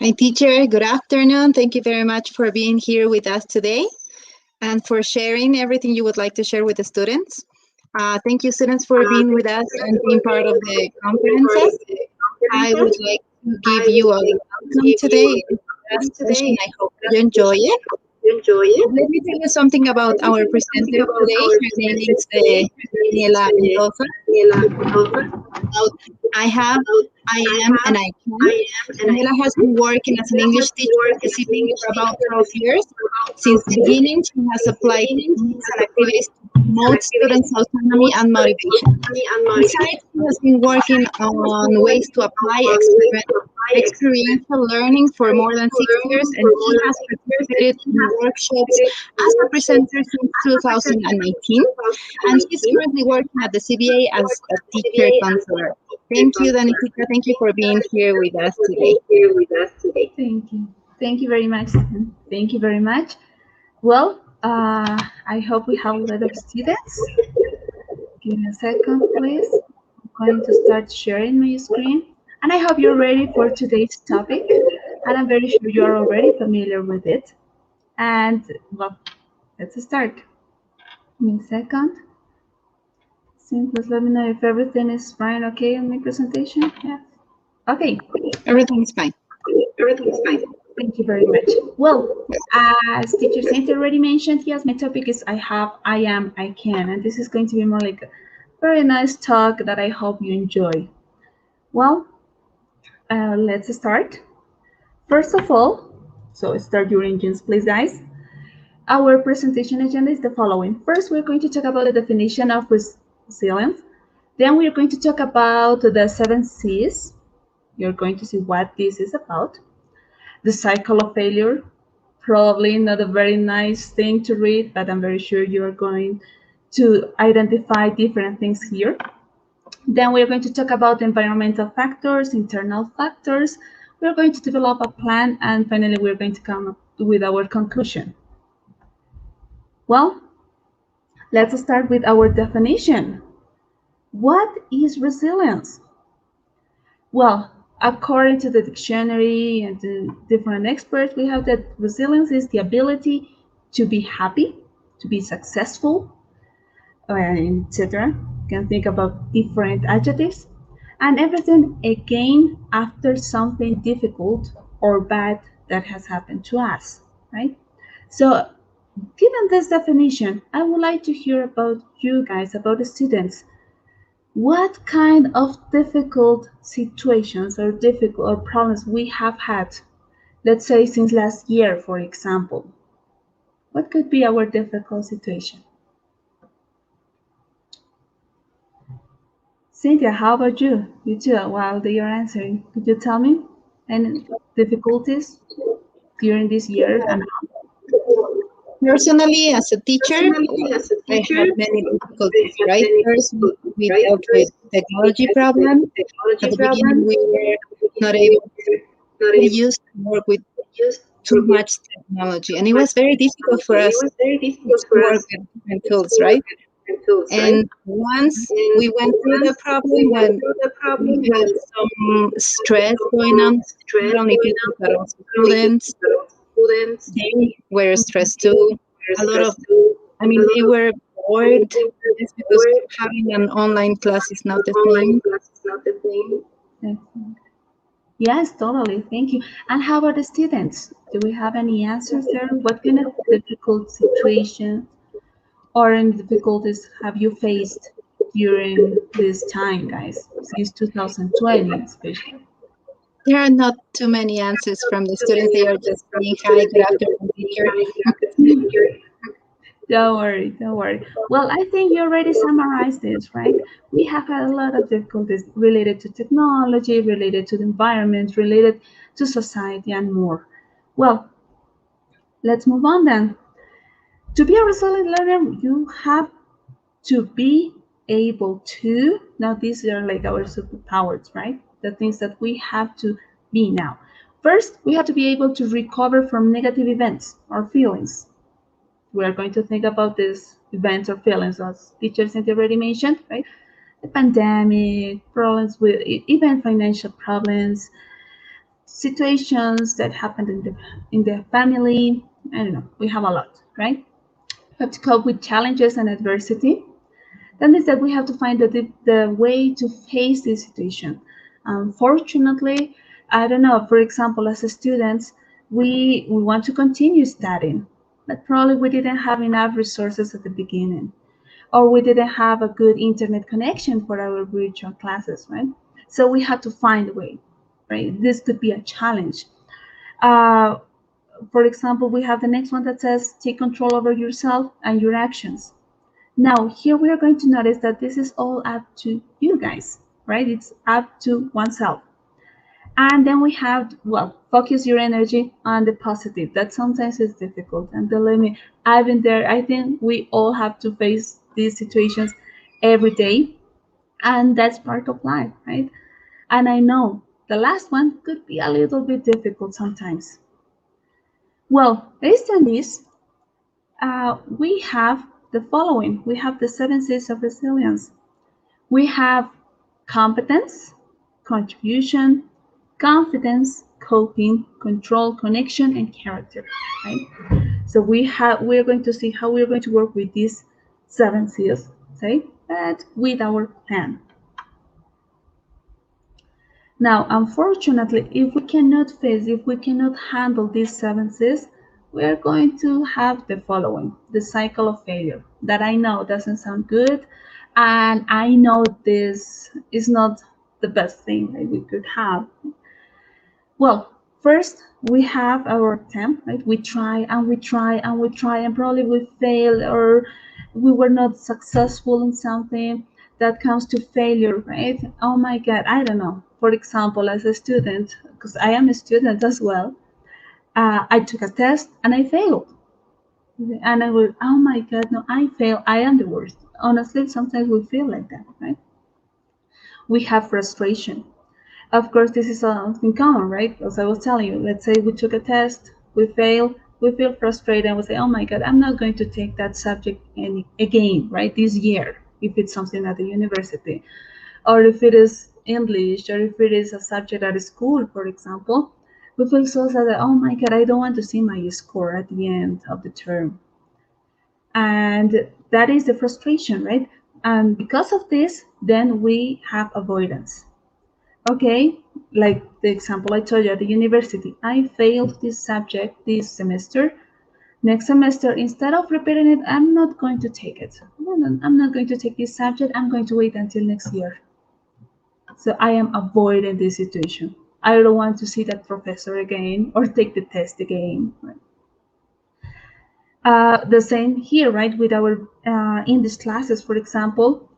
Hi, teacher. Good afternoon. Thank you very much for being here with us today and for sharing everything you would like to share with the students. Thank you, students, for being with us and being part of the conferences. I would like to give you a welcome today in this session. I hope you enjoy it. Let me tell you something about our presenter today. Her name is Daniela Mendoza. About I have, I am, and I can. Daniela has been working as an English teacher at the CBA for about 12 years. Since the beginning, she has applied techniques and activities to promote students' autonomy and motivation. Besides, she has been working on ways to apply experiential learning for more than 6 years, and she has participated in workshops as a presenter since 2019. And she's currently working at the CBA as a teacher counselor. Thank you, Danica. Thank you for being here with us today. Thank you. Thank you very much. Thank you very much. Well, I hope we have a lot of students. Give me a second, please. I'm going to start sharing my screen. And I hope you're ready for today's topic. And I'm very sure you're already familiar with it. And, well, let's start. Give me a second. Please let me know if everything is fine, okay, in my presentation. Yeah. Okay. Everything's fine. Thank you very much. Well, as teacher Saint already mentioned, yes, my topic is I have, I am, I can. And this is going to be more like a very nice talk that I hope you enjoy. Well, let's start. First of all, so start your engines, please, guys. Our presentation agenda is the following. First, we're going to talk about the definition of resilience. Then we're going to talk about the 7 C's. You're going to see what this is about. The cycle of failure, probably not a very nice thing to read, but I'm very sure you're going to identify different things here. Then we're going to talk about environmental factors, internal factors. We're going to develop a plan, and finally, we're going to come up with our conclusion. Well, let's start with our definition. What is resilience? Well, according to the dictionary and to different experts, we have that resilience is the ability to be happy, to be successful, etc. You can think about different adjectives. And everything again after something difficult or bad that has happened to us, right? So, given this definition, I would like to hear about you guys, about the students. What kind of difficult situations or difficult or problems we have had, let's say since last year, for example? What could be our difficult situation? Cynthia, how about you? You too, while they are answering, could you tell me any difficulties during this year? And Personally, as a teacher, I had many difficulties, right? First, we dealt with technology problem. At the beginning, we were not able to use to work with too much technology, and it was very difficult for us to work with different tools, right? And once we went through the problem, when we had some stress going on, not only people but also students, they were stressed too. A lot of, I mean, they were bored just because having an online class is not the same. yes, totally. Thank you. And how about the students? Do we have any answers there? What kind of difficult situations or any difficulties have you faced during this time, guys, since 2020 especially? There are not too many answers from the students. They are just saying, hi, good afternoon, teacher. Don't worry, don't worry. Well, I think you already summarized this, right? We have had a lot of difficulties related to technology, related to the environment, related to society, and more. Well, let's move on then. To be a resilient learner, you have to be able to, now these are like our superpowers, right? The things that we have to be now. First, we have to be able to recover from negative events or feelings. We are going to think about these events or feelings, as teacher Cynthia already mentioned, right? The pandemic, problems with even financial problems, situations that happened in the family. I don't know. We have a lot, right? We have to cope with challenges and adversity. That means that we have to find the way to face this situation. Unfortunately, I don't know, for example, as a student, we want to continue studying, but probably we didn't have enough resources at the beginning, or we didn't have a good internet connection for our virtual classes, right? So we had to find a way, right? This could be a challenge. Uh, for example, we have the next one that says take control over yourself and your actions. Now, here we are going to notice that this is all up to you guys, right? It's up to oneself. And then we have, well, focus your energy on the positive. That sometimes is difficult. And believe me, I've been there. I think we all have to face these situations every day. And that's part of life, right? And I know the last one could be a little bit difficult sometimes. Well, based on this, we have the following. We have the 7 C's of resilience. We have competence, contribution, confidence, coping, control, connection, and character. Right? So we're going to see how we're going to work with these 7 C's, say, but with our plan. Now, unfortunately, if we cannot handle these 7 C's, we are going to have the following, the cycle of failure. That I know doesn't sound good, and I know this is not the best thing that we could have. Well, first we have our attempt, right? We try and we try and we try, and probably we fail or we were not successful in something. That comes to failure, right? Oh my God, I don't know. For example, as a student, because I am a student as well, I took a test and I failed. And I was, oh my God, no, I failed. I am the worst. Honestly, sometimes we feel like that, right? We have frustration. Of course, this is something common, right? As I was telling you, let's say we took a test, we fail, we feel frustrated, and we say, oh my God, I'm not going to take that subject again, right? This year, if it's something at the university, or if it is English, or if it is a subject at school, for example, we feel so sad that, oh my God, I don't want to see my score at the end of the term. And that is the frustration, right? And because of this, then we have avoidance. Okay, like the example I told you at the university, I failed this subject this semester. Next semester, instead of repeating it, I'm not going to take it. No, I'm not going to take this subject. I'm going to wait until next year. So I am avoiding this situation. I don't want to see that professor again or take the test again. Right? The same here, right? With our English classes, for example,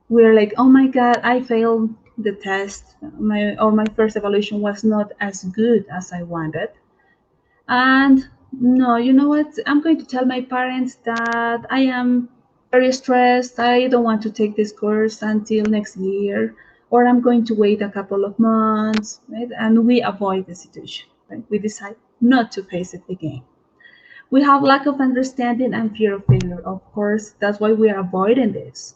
we're like, oh my God, I failed the test. My first evaluation was not as good as I wanted. And no, you know what? I'm going to tell my parents that I am very stressed. I don't want to take this course until next year, or I'm going to wait a couple of months, right? And we avoid the situation, right? We decide not to face it again. We have lack of understanding and fear of failure. Of course, that's why we are avoiding this,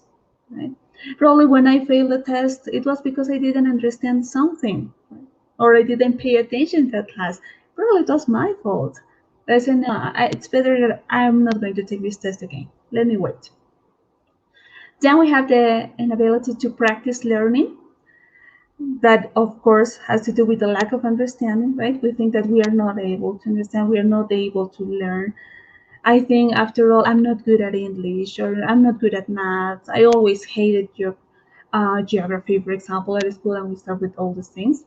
right? Probably when I failed the test, it was because I didn't understand something, right? Or I didn't pay attention to that class. Probably it was my fault. But I said, no, it's better that I'm not going to take this test again. Let me wait. Then we have the inability to practice learning. That, of course, has to do with the lack of understanding, right? We think that we are not able to understand, we are not able to learn. I think, after all, I'm not good at English or I'm not good at math. I always hated geography, for example, at school, and we start with all these things.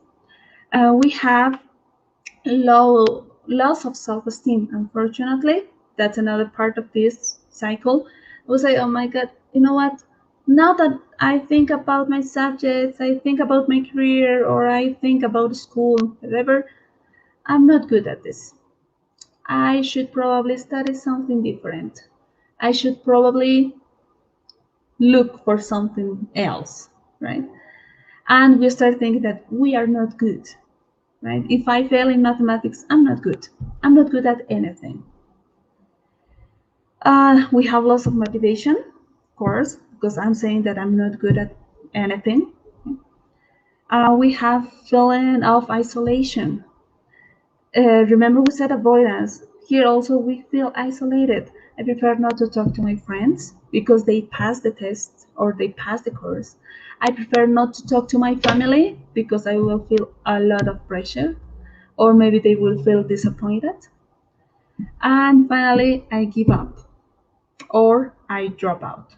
We have loss of self-esteem. Unfortunately, that's another part of this cycle. We say, oh my God, you know what? Now that I think about my subjects, I think about my career, or I think about school, whatever, I'm not good at this. I should probably study something different. I should probably look for something else, right? And we start thinking that we are not good, right? If I fail in mathematics, I'm not good. I'm not good at anything. We have loss of motivation, of course, because I'm saying that I'm not good at anything. We have feeling of isolation. Remember, we said avoidance. Here also, we feel isolated. I prefer not to talk to my friends because they pass the test or they pass the course. I prefer not to talk to my family because I will feel a lot of pressure, or maybe they will feel disappointed. And finally, I give up or I drop out.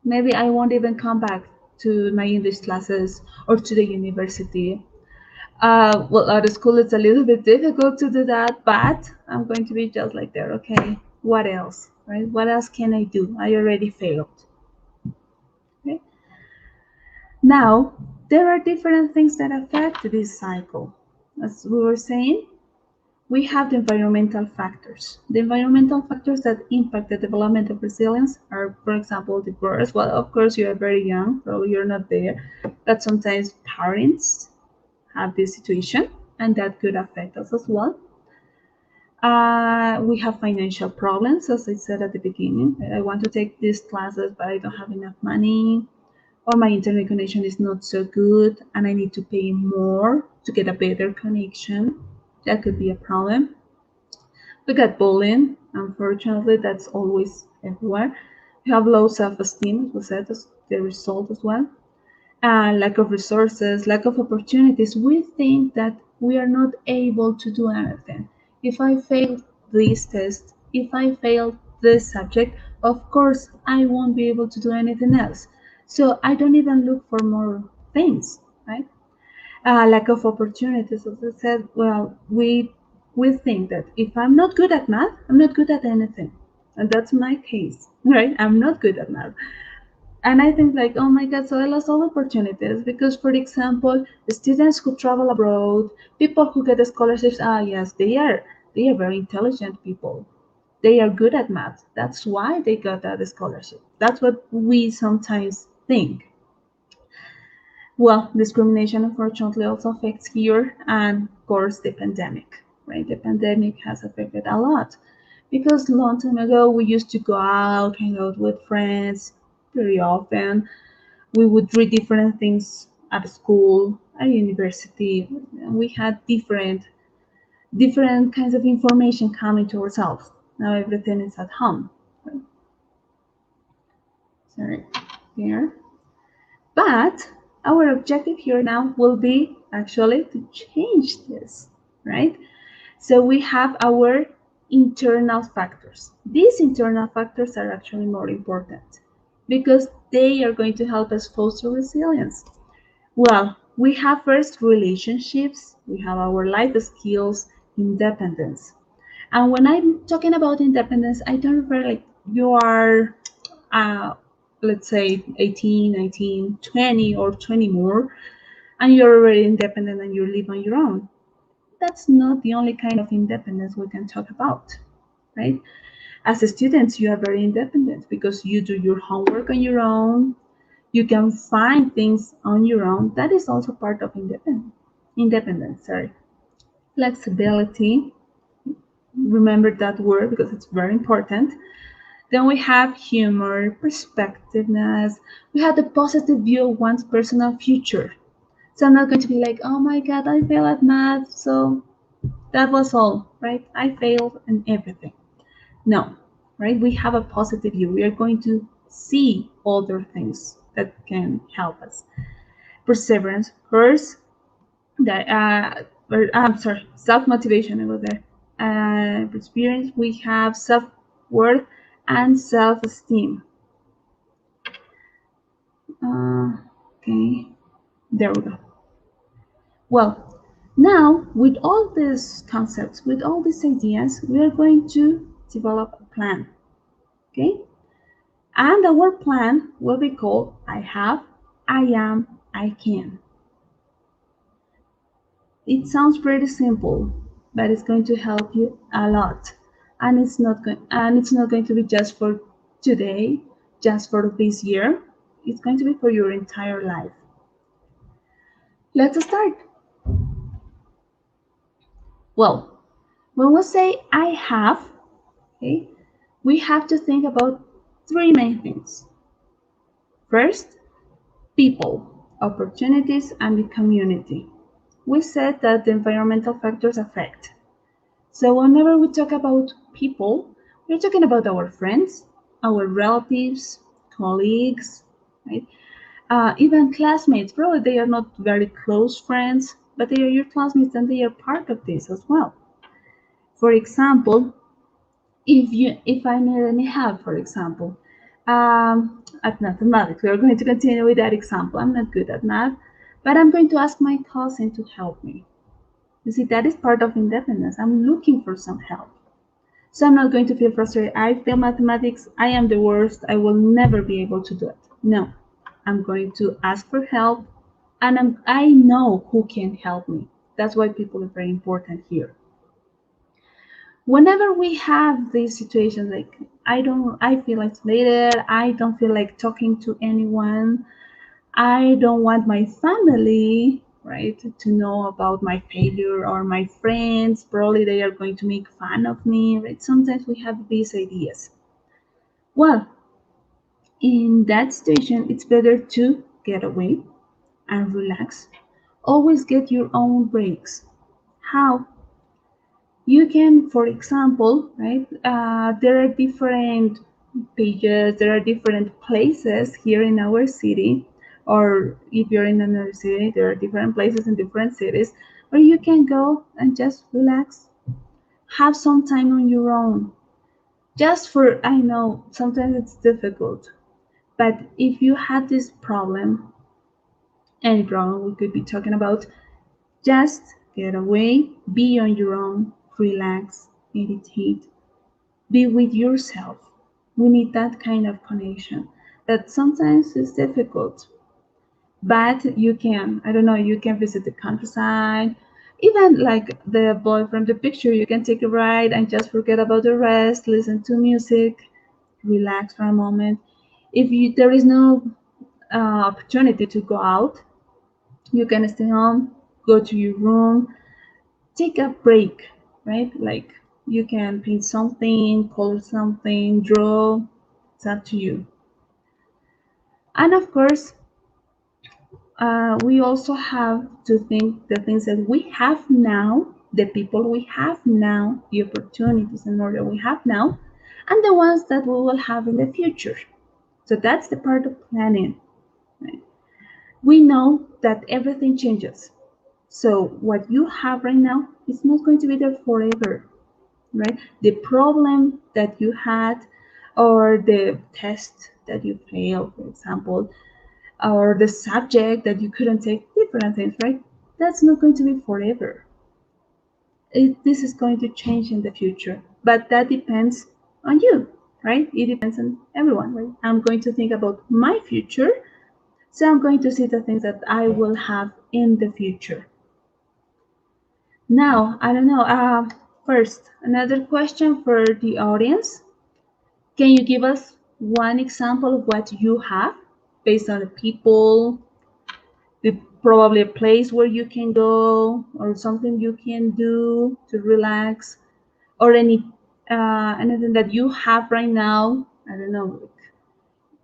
Maybe I won't even come back to my English classes or to the university. Well, at school it's a little bit difficult to do that, but I'm going to be just like there. Okay, what else, right? What else can I do? I already failed. Okay. Now, there are different things that affect this cycle. As we were saying, we have the environmental factors. The environmental factors that impact the development of resilience are, for example, the birth. Well, of course, you are very young, probably you're not there, but sometimes parents have this situation, and that could affect us as well. We have financial problems, as I said at the beginning. I want to take these classes, but I don't have enough money, or my internet connection is not so good, and I need to pay more to get a better connection. That could be a problem. We got bullying. Unfortunately, that's always everywhere. We have low self-esteem, as we said, as the result as well. And lack of resources, lack of opportunities. We think that we are not able to do anything. If I fail this test, if I fail this subject, of course I won't be able to do anything else. So I don't even look for more things, right? Lack of opportunities. As I said, well, we think that if I'm not good at math, I'm not good at anything, and that's my case, right? I'm not good at math, and I think like, oh my God, so I lost all opportunities because, for example, students who travel abroad, people who get scholarships, yes, they are very intelligent people. They are good at math. That's why they got that scholarship. That's what we sometimes think. Well, discrimination unfortunately also affects here, and of course the pandemic, right? The pandemic has affected a lot because long time ago we used to go out, hang out with friends very often. We would read different things at school, at university, and we had different kinds of information coming to ourselves. Now everything is at home. Sorry, here. But our objective here now will be actually to change this, right? So we have our internal factors. These internal factors are actually more important because they are going to help us foster resilience. Well, we have first relationships, we have our life skills, independence. And when I'm talking about independence, I don't refer like you are, uh, let's say, 18, 19, 20, or 20 more, and you're already independent and you live on your own. That's not the only kind of independence we can talk about, right? As students, you are very independent because you do your homework on your own, you can find things on your own. That is also part of independence, sorry. Flexibility, remember that word because it's very important. Then we have humor, perspectiveness. We have the positive view of one's personal future. So I'm not going to be like, oh my God, I failed at math, so that was all, right? I failed in everything. No, right? We have a positive view. We are going to see other things that can help us. Perseverance, first, that I'm sorry, self motivation. I was there. Experience. We have self worth and self esteem. Okay, there we go. Well, now with all these concepts, with all these ideas, we are going to develop a plan. Okay, and our plan will be called I have, I am, I can. It sounds pretty simple, but it's going to help you a lot. And it's not going to be just for today, just for this year. It's going to be for your entire life. Let's start. Well, when we say I have, okay, we have to think about three main things. First, people, opportunities, and the community. We said that the environmental factors affect. So whenever we talk about people, we're talking about our friends, our relatives, colleagues, right? Even classmates. Probably they are not very close friends, but they are your classmates and they are part of this as well. For example, if I need any help, for example, at mathematics, we are going to continue with that example. I'm not good at math, but I'm going to ask my cousin to help me. You see, that is part of independence. I'm looking for some help. So I'm not going to feel frustrated. I fail mathematics. I am the worst. I will never be able to do it. No, I'm going to ask for help, and I know who can help me. That's why people are very important here. Whenever we have these situations, like I feel isolated. I don't feel like talking to anyone. I don't want my family, right, to know about my failure, or my friends. Probably they are going to make fun of me, right? Sometimes we have these ideas. Well, in that situation, it's better to get away and relax. Always get your own breaks. How? You can, for example, right, there are different pages, there are different places here in our city, or if you're in another city, there are different places in different cities where you can go and just relax, have some time on your own. Just for, I know sometimes it's difficult, but if you had this problem, any problem we could be talking about, just get away, be on your own, relax, meditate, be with yourself. We need that kind of connection that sometimes is difficult, but you can, I don't know, you can visit the countryside. Even like the boy from the picture, you can take a ride and just forget about the rest, listen to music, relax for a moment. If there is no opportunity to go out, you can stay home, go to your room, take a break, right? Like you can paint something, color something, draw. It's up to you. And of course, we also have to think the things that we have now, the people we have now, the opportunities and more that we have now, and the ones that we will have in the future. So that's the part of planning. Right? We know that everything changes. So what you have right now is not going to be there forever, right? The problem that you had, or the test that you failed, for example, or the subject that you couldn't take, different things, right? That's not going to be forever. This is going to change in the future, but that depends on you, right? It depends on everyone, right? I'm going to think about my future, so I'm going to see the things that I will have in the future. Now, I don't know. First, another question for the audience. Can you give us one example of what you have based on the people, the probably a place where you can go, or something you can do to relax, or anything that you have right now? I don't know. Like,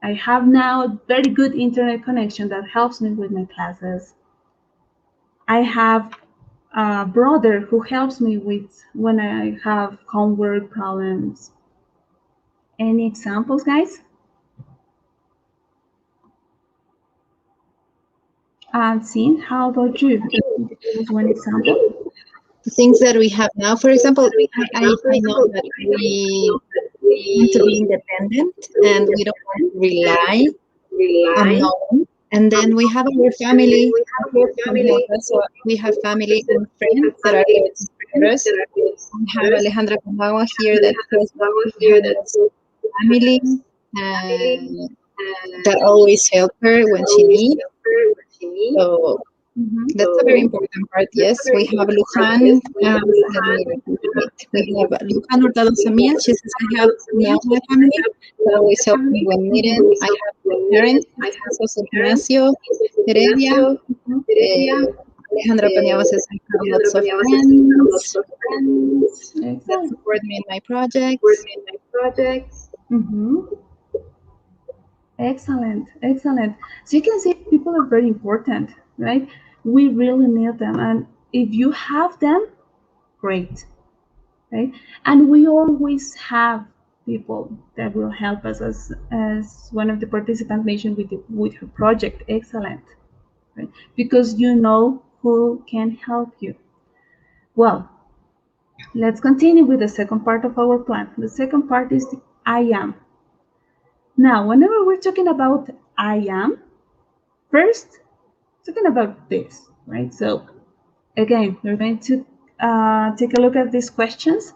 I have now a very good internet connection that helps me with my classes. I have a brother who helps me with when I have homework problems. Any examples, guys? Seen. How about you? Can you give us one example? The things that we have now, for example, I know that we want to be independent and we don't want to rely on no one. And then we have our family who can help us. So we have family and friends that are there to support us. We have Alejandra Pamagua here that tells us she has family uh, that always help her when she needs. So Mm-hmm. that's a very important part. Yes, we have Lujan. Let me repeat. We have Lujan Hurtado Samia. She says, I have now my family that always help me when needed. I have my parents, Jose Ignacio Heredia. Alejandra Paniagua says, I have lots of friends that Excellent. support me in my projects. Mm-hmm. Excellent. Excellent. So you can see people are very important, right? We really need them. And if you have them, great. right? And we always have people that will help us, as one of the participants mentioned with her project. Excellent, right? Because you know who can help you. Well, let's continue with the second part of our plan. The second part is the I am. Now, whenever we're talking about I am, first talking about this, right? So again, we're going to take a look at these questions.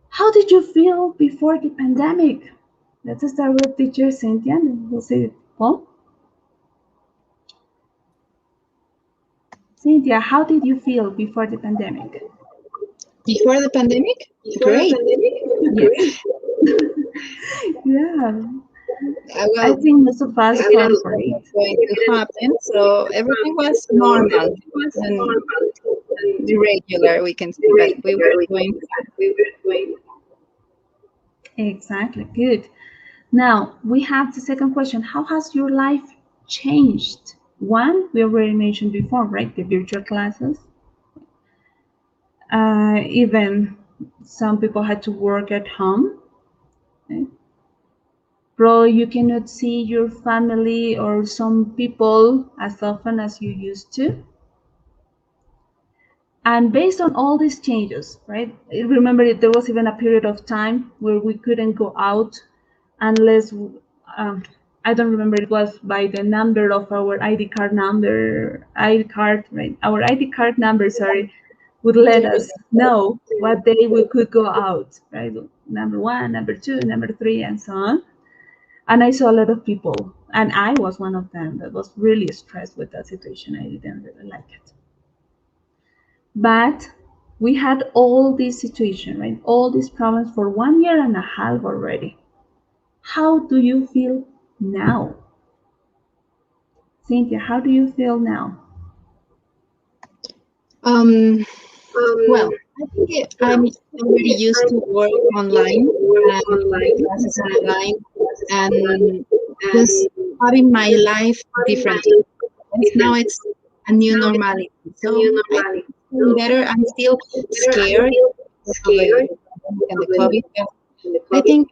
How did you feel before the pandemic? Let's start with teacher Cynthia, and we'll see. Well, Cynthia, how did you feel before the pandemic? Before the pandemic? Before the Great. pandemic? Yes. Yeah, I Well, think most of us we didn't felt know what great. was going to happen, so everything was normal and irregular, we can say, but we were doing fine. Exactly, good. Now we have the second question. How has your life changed? One, we already mentioned before, right? The virtual classes. Even some people had to work at home. Right? Probably you cannot see your family or some people as often as you used to. And based on all these changes, right? Remember, there was even a period of time where we couldn't go out unless, I don't remember, it was by the number of our ID card, right? Our ID card number, sorry, would let us know what day we could go out, right? Number one, number two, number three, and so on. And I saw a lot of people, and I was one of them that was really stressed with that situation. I didn't really like it. But we had all this situation, right? All these problems for 1 year and a half already. How do you feel now? Cynthia, how do you feel now? Um, well, I think I'm already used to work online and take classes online and just having my life differently. Yes, now it's a new normality. So I think it's getting better. I'm still scared because of the pandemic and the COVID. But I think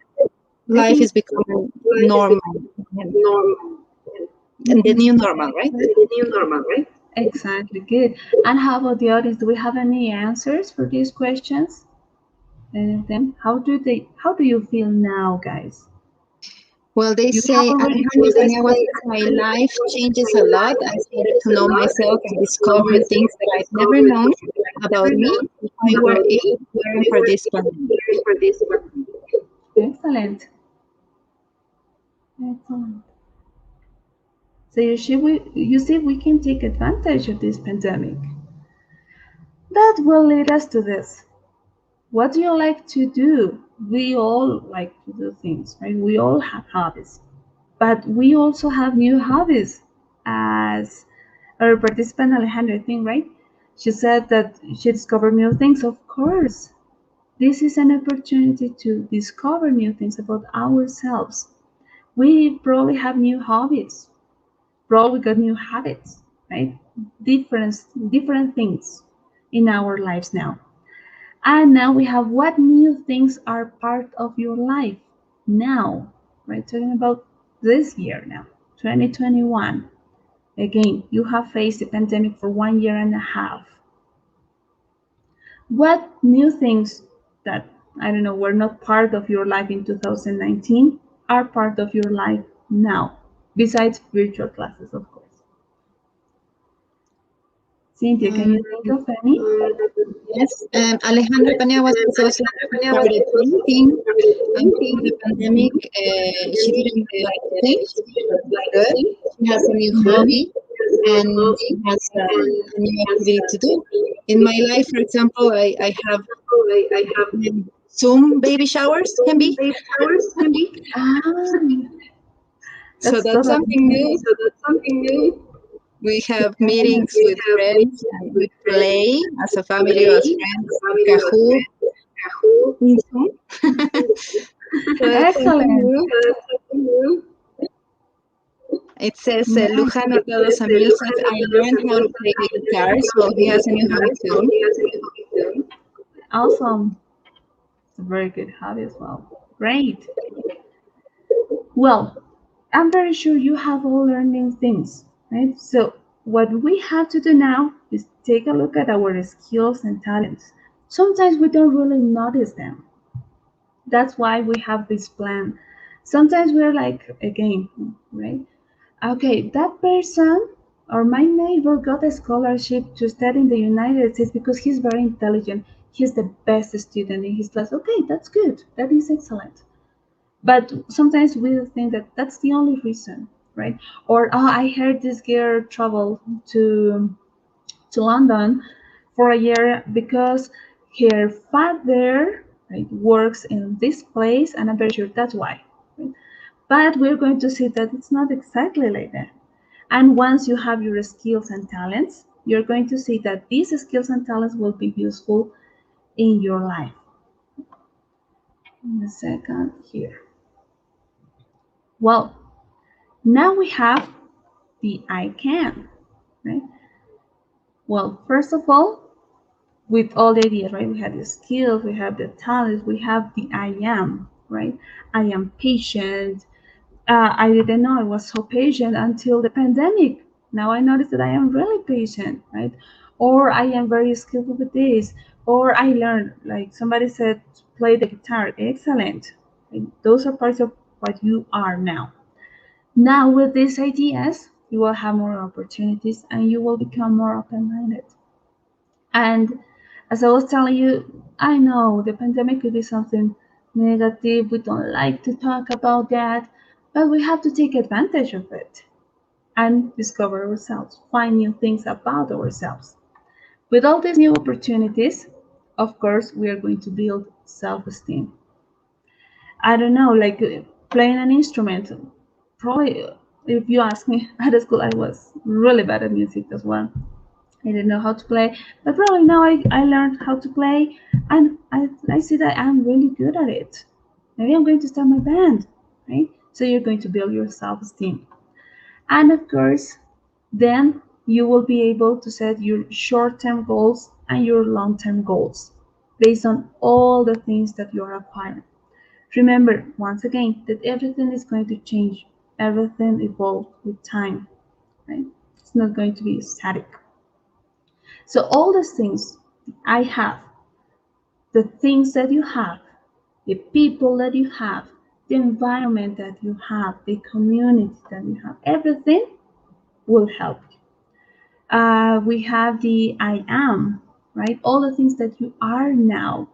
life is becoming normal and the new normal, right? Exactly, good. And how about the audience? Do we have any answers for these questions? Any of them? How do you feel now, guys? Well, they You have say already Alejandra Paniagua says my life changes a lot. I started to know myself and discover things that I've never known about me if I were able to learn for this pandemic. excellent. Excellent. So you see, we can take advantage of this pandemic. That will lead us to this. What do you like to do? We all like to do things, right? We all have hobbies, but we also have new hobbies. As our participant Alejandra, I think, right? She said that she discovered new things. Of course, this is an opportunity to discover new things about ourselves. We probably have new hobbies, probably got new habits, right? Different, different things in our lives now. And now we have what new things are part of your life now, right? Talking about this year now, 2021. Again, you have faced the pandemic for 1 year and a half. What new things that, I don't know, were not part of your life in 2019 are part of your life now, besides virtual classes, of course? Cynthia, can Um, you think of any? yes, Alejandra Paniagua says also she started painting after the pandemic. She didn't like to paint, but it's good. She has a new hobby and she has a new activity to do. In my life, for example, I have Zoom baby showers, can be. Ah, So that's that's totally something new. We have meetings with friends and we play as a family or as friends, Kahoot in Zoom. So that's something excellent. new. It says, Nice. Luján Hurtado Samil says, I learned how to play the guitar, so he has a new hobby too. Awesome. It's a very good hobby as well. Great. Well, I'm very sure you have all learned these things, right? So what we have to do now is take a look at our skills and talents. Sometimes we don't really notice them. That's why we have this plan. Sometimes we're like, again, right? Okay, that person or my neighbor got a scholarship to study in the United States because he's very intelligent. He's the best student in his class. Okay, that's good. That is excellent. But sometimes we think that that's the only reason, right? Or oh, I heard this girl traveled to London for a year because her father, right, works in this place, and I'm very sure that's why. Right? But we're going to see that it's not exactly like that. And once you have your skills and talents, you're going to see that these skills and talents will be useful in your life. In a second here. Well, now we have the I can, right? Well, first of all, with all the ideas, right? We have the skills, we have the talents, we have the I am, right? I am patient. I didn't know I was so patient until the pandemic. Now I notice that I am really patient, right? Or I am very skillful with this. Or I learned, like somebody said, play the guitar. Excellent. Right? Those are parts of what you are now. Now, with these ideas, you will have more opportunities and you will become more open minded. And as I was telling you, I know the pandemic could be something negative. We don't like to talk about that, but we have to take advantage of it and discover ourselves, find new things about ourselves. With all these new opportunities, of course, we are going to build self esteem. I don't know, like playing an instrument. Probably, if you ask me, at school, I was really bad at music as well. I didn't know how to play, but probably now I learned how to play, and I see that I'm really good at it. Maybe I'm going to start my band, right? So you're going to build your self esteem. And of course, then you will be able to set your short term goals and your long term goals based on all the things that you're acquiring. Remember, once again, that everything is going to change, everything evolves with time, right? It's not going to be static. So all these things I have, the things that you have, the people that you have, the environment that you have, the community that you have, everything will help you. We have the I am, right? All the things that you are now,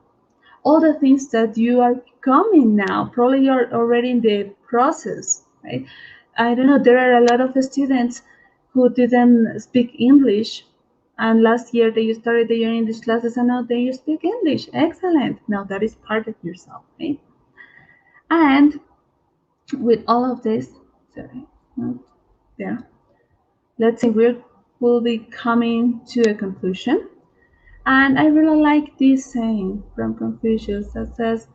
all the things that you are becoming now. Probably you're already in the process, right? I don't know. There are a lot of students who didn't speak English, and last year they started their English classes, and now they speak English. Excellent. Now that is part of yourself, right? And with all of this, sorry, not there. Let's say we'll be coming to a conclusion. And I really like this saying from Confucius that says,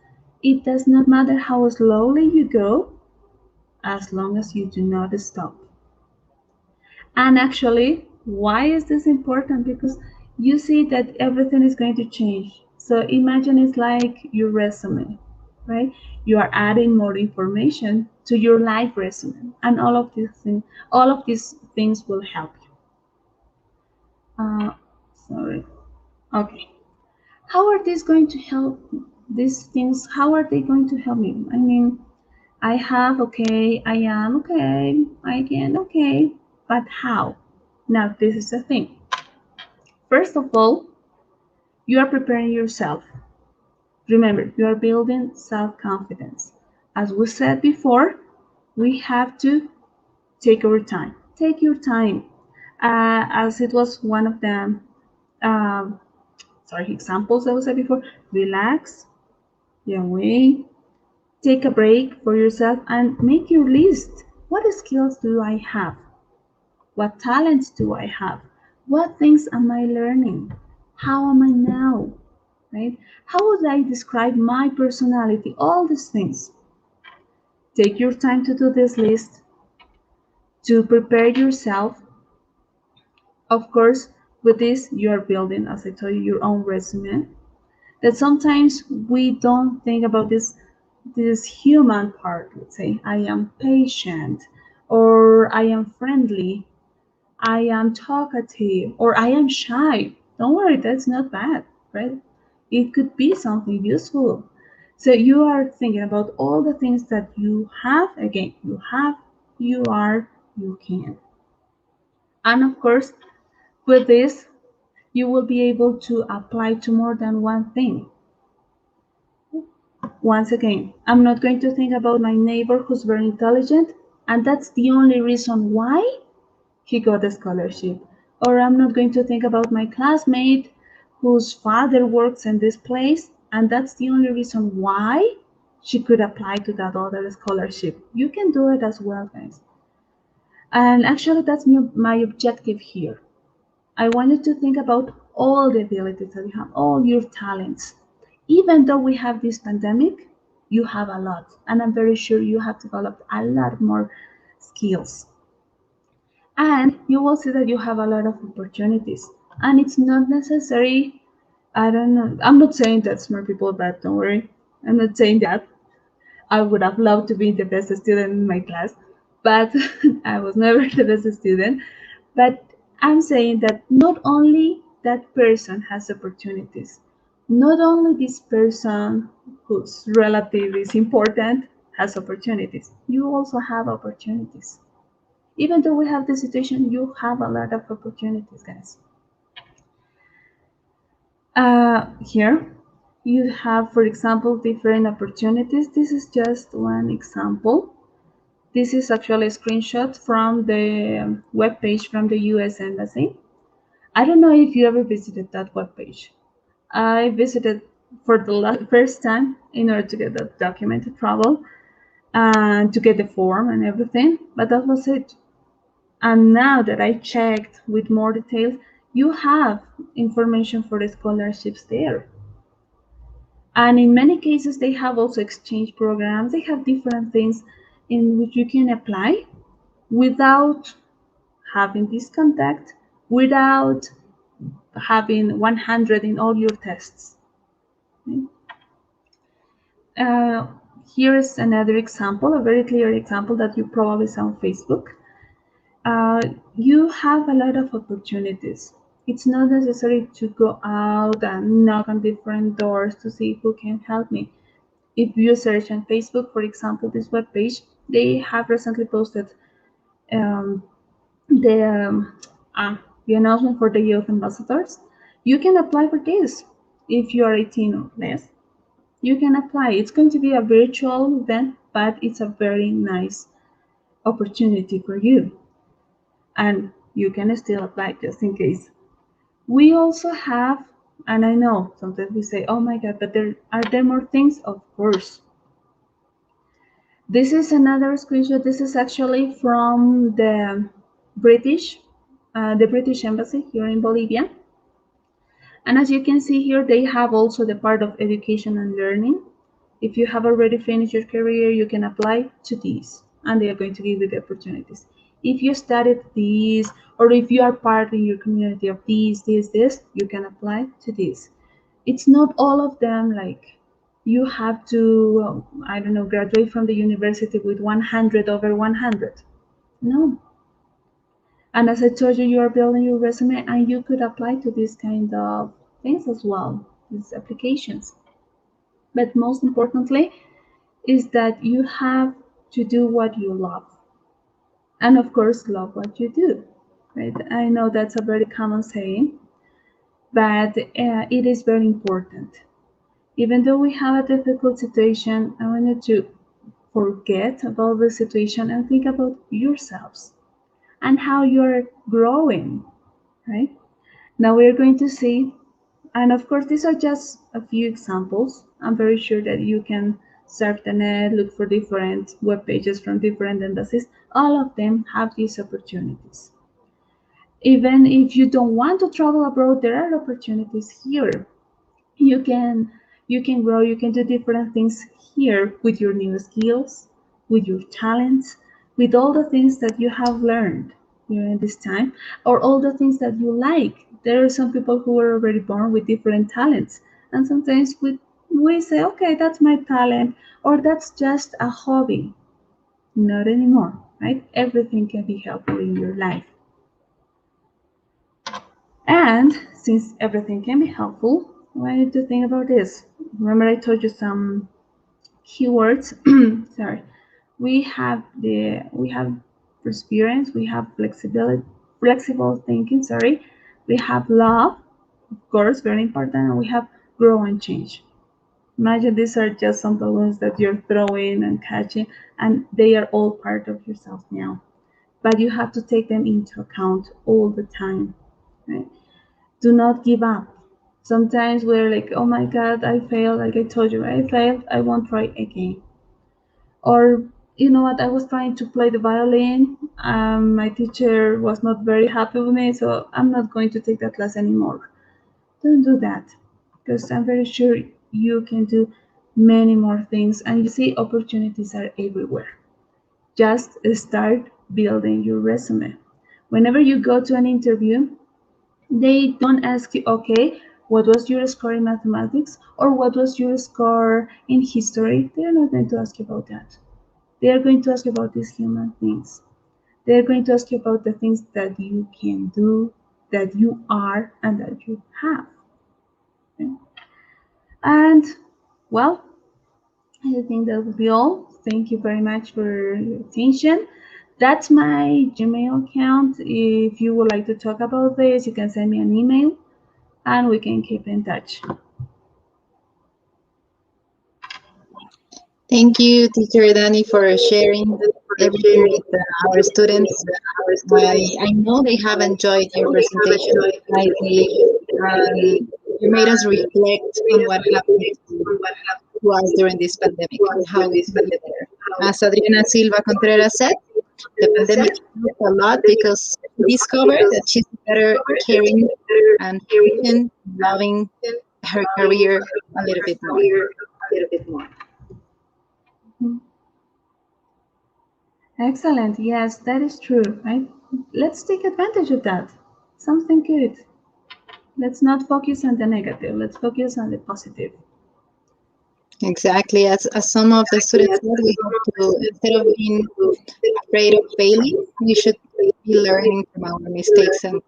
it does not matter how slowly you go, as long as you do not stop. And actually, why is this important? Because you see that everything is going to change. So imagine it's like your resume, right? You are adding more information to your life resume, and all of these things will help you. Sorry. Okay. How are these going to help these things? How are they going to help me? I mean, I have, okay, I am, okay, I can, okay, but how? Now, this is the thing. First of all, you are preparing yourself. Remember, you are building self confidence. As we said before, we have to take our time. Take your time. As it was one of the um, examples that we said before, relax, get away, take a break for yourself and make your list. What skills do I have? What talents do I have? What things am I learning? How am I now? Right? How would I describe my personality? All these things. Take your time to do this list, to prepare yourself. Of course, with this, you are building, as I told you, your own resume. that sometimes we don't think about this human part. Let's say I am patient, or I am friendly, I am talkative, or I am shy. Don't worry, that's not bad, right? It could be something useful. So you are thinking about all the things that you have. Again, you have, you are, you can. And of course, with this, you will be able to apply to more than one thing. Once again, I'm not going to think about my neighbor who's very intelligent, and that's the only reason why he got a scholarship. Or I'm not going to think about my classmate whose father works in this place, and that's the only reason why she could apply to that other scholarship. You can do it as well, guys. And actually, that's my objective here. I want you to think about all the abilities that you have, all your talents. Even though we have this pandemic, you have a lot. And I'm very sure you have developed a lot more skills. And you will see that you have a lot of opportunities. And it's not necessary, I don't know, I'm not saying that smart people are bad, don't worry. I'm not saying that. I would have loved to be the best student in my class, but I was never the best student. But I'm saying that not only that person has opportunities, not only this person whose relative is important has opportunities, you also have opportunities. Even though we have the situation, you have a lot of opportunities, guys. Here, you have, for example, different opportunities. This is just one example. This is actually a screenshot from the web page from the US Embassy. I don't know if you ever visited that web page. I visited for the first time in order to get the documented travel and to get the form and everything, but that was it. And now that I checked with more details, you have information for the scholarships there. And in many cases, they have also exchange programs. They have different things in which you can apply without having this contact, without having 100 in all your tests. Okay? Uh, Here's another example, a very clear example that you probably saw on Facebook. uh, you have a lot of opportunities. It's not necessary to go out and knock on different doors to see who can help me. If you search on Facebook, for example, this webpage, they have recently posted um, the, um, uh, the announcement for the youth ambassadors. You can apply for this if you are 18 or less. You can apply. It's going to be a virtual event, but it's a very nice opportunity for you, and you can still apply just in case. We also have, and I know sometimes we say, oh my God, but there more things? Of course. This is another screenshot. This is actually from the British Embassy here in Bolivia. And as you can see here, they have also the part of education and learning. If you have already finished your career, you can apply to these, and they are going to give you the opportunities. If you studied these, or if you are part in your community of this, you can apply to this. It's not all of them like you have to, I don't know, graduate from the university with 100 over 100. No. And as I told you, you are building your resume and you could apply to these kind of things as well, these applications. But most importantly, is that you have to do what you love. And of course, love what you do. Right? I know that's a very common saying, but it is very important. Even though we have a difficult situation, I wanted to forget about the situation and think about yourselves and how you're growing, right? Now we're going to see, and of course, these are just a few examples. I'm very sure that you can surf the net, look for different web pages from different embassies. All of them have these opportunities. Even if you don't want to travel abroad, there are opportunities here. You can you can grow, you can do different things here with your new skills, with your talents, with all the things that you have learned during this time, or all the things that you like. There are some people who are already born with different talents, And sometimes we say, okay, that's my talent, or that's just a hobby. Not anymore, right? Everything can be helpful in your life. And since everything can be helpful, I want you to think about this. Remember, I told you some keywords. Sorry. We have perseverance, we have flexibility, flexible thinking. Sorry, we have love, of course, very important, and we have grow and change. Imagine these are just some balloons that you're throwing and catching, and they are all part of yourself now. But you have to take them into account all the time. Right? Do not give up. Sometimes we're like, oh my God, I failed. Like I told you, I failed. I won't try again. Or, you know what, I was trying to play the violin. My teacher was not very happy with me, so I'm not going to take that class anymore. Don't do that, because I'm very sure you can do many more things. And you see, opportunities are everywhere. Just start building your resume. Whenever you go to an interview, they don't ask you, okay, what was your score in mathematics or what was your score in history. They're not going to ask you about that. They are going to ask you about these human things. They're going to ask you about the things that you can do, that you are, and that you have. Okay? And well, I think that would be all. Thank you very much for your attention. That's my Gmail account. If you would like to talk about this, you can send me an email and we can keep in touch. Thank you, Teacher Danny, for sharing everything with our students. I know they have enjoyed your presentation. I believe you made us reflect on what happened to us during this pandemic and how we could be better. As Adriana Silva Contreras said, the pandemic helped a lot because she discovered that she's better caring and patient, loving her career a little bit more. Excellent. Yes, that is true, right? Let's take advantage of that. Something good. Let's not focus on the negative. Let's focus on the positive. Exactly. As some of the students said, we have to, instead of being afraid of failing, we should be learning from our mistakes and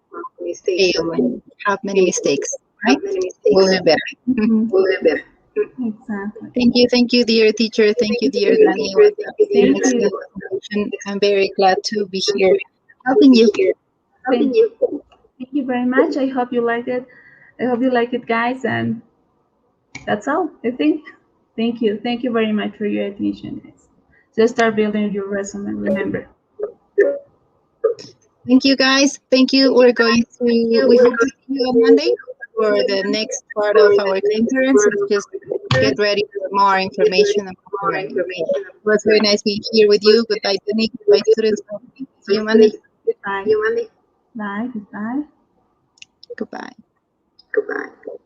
fail and have many mistakes, right? We'll do better. Mhm. Exactly. Thank you, dear teacher. Thank you, dear Danny. It was an Thank you. excellent presentation. I'm very glad to be here helping you. Thank, thank you very much. I hope you like it. I hope you like it, guys. And that's all, I think. Thank you. Thank you very much for your attention, guys. Just start building your resume, remember. Thank you, guys. Thank you. We hope to see you on Monday for the next part of our conference. It's just get ready for more information about learning. It was very nice being here with you. Goodbye, Danny. Goodbye, students. See you Monday. Bye. Bye. Goodbye. Goodbye.